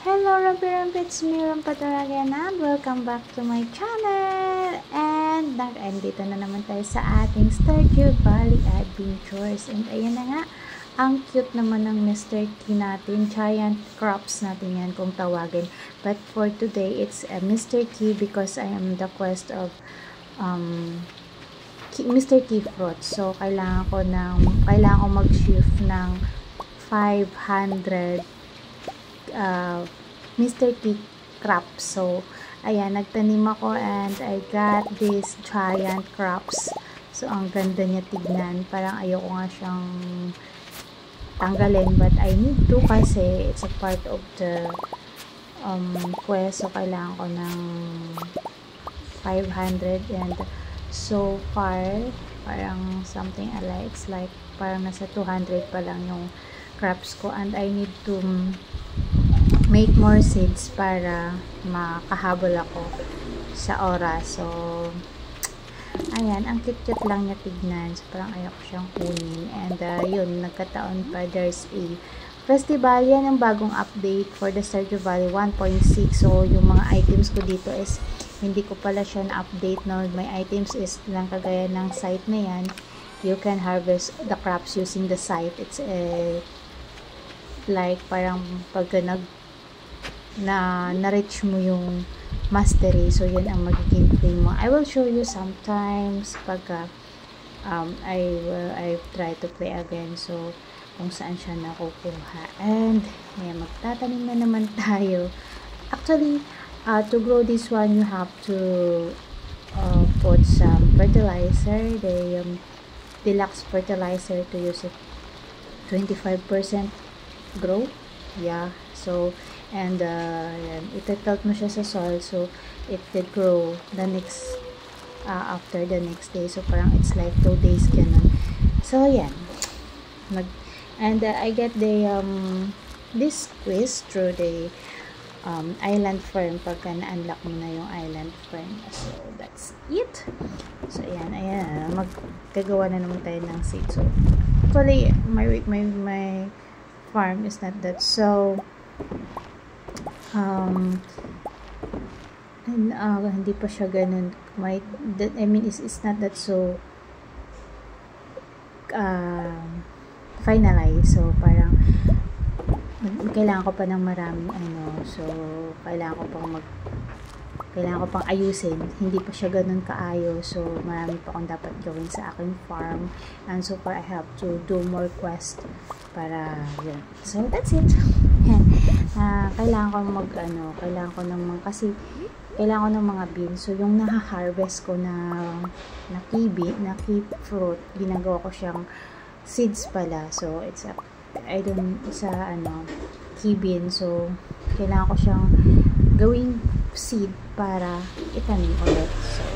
Hello Rampi, it's me Rampat again and welcome back to my channel. And nandito na naman tayo sa ating Stardew Valley Adventures. And ayan na nga, ang cute naman ng Mr. T natin. Giant crops natin yan kung tawagin. But for today, it's Mr. T because I am the quest of Mr. T fruit. So kailangan ko mag-shift ng 500 Mr. T crops. So ayan, nagtanim ako and I got these giant crops. So ang ganda niya tignan, parang ayoko nga siyang tanggalin but I need to kasi it's a part of the quest. So kailangan ko ng 500 and so far parang something like it's like parang nasa 200 pa lang yung crops ko and I need to make more seeds para makahabol ako sa oras. So ayan, ang cute lang niya tignan. So parang ayoko siyang kunin and yun, nagkataon pa there's a festival. Yan ang bagong update for the Stardew Valley 1.6. so yung mga items ko dito is hindi ko pala siya na-update, no? My items is lang kagaya ng site na yan. You can harvest the crops using the site. It's like parang pagka na-reach mo yung mastery, so yun ang magiging claim mo. I will show you sometimes pagka I try to play again, so kung saan siya nakukuha. And ayan, magtatanim na naman tayo. Actually, to grow this one, you have to put some fertilizer, the deluxe fertilizer, to use it 25% grow. Yeah, so and itilt mo siya sa soil so it will grow the next after the next day. So parang it's like 2 days ganun. So yan, I get the this quiz through the island fern pagka na-unlock mo na yung island fern. So that's it. So ayan, magkagawa na naman tayo ng seed. So actually my farm is not that so hindi pa siya ganun. I mean it's not that so finalized. So parang kailangan ko pa ng maraming so kailangan ko pang ayusin. Hindi pa siya ganun kaayos. So marami pa akong dapat gawin sa aking farm and so far I have to do more quest para yun. So that's it. Kailangan ko ng mga beans. So yung naha-harvest ko na kiwi fruit, ginagawa ko siyang seeds pala. So it's kiwi. So kailangan ko siyang gawing seed para itanim ulit. So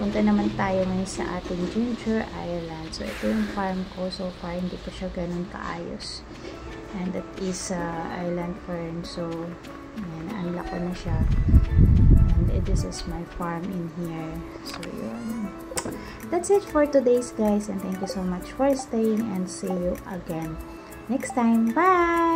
punta naman tayo ngayon sa ating Ginger Island. So ito yung farm ko. So far hindi pa siya ganun kaayos. And that is island fern. So ayan, na-unlock ko na siya. And this is my farm in here. So yun. That's it for today's guys. And thank you so much for staying and see you again next time. Bye!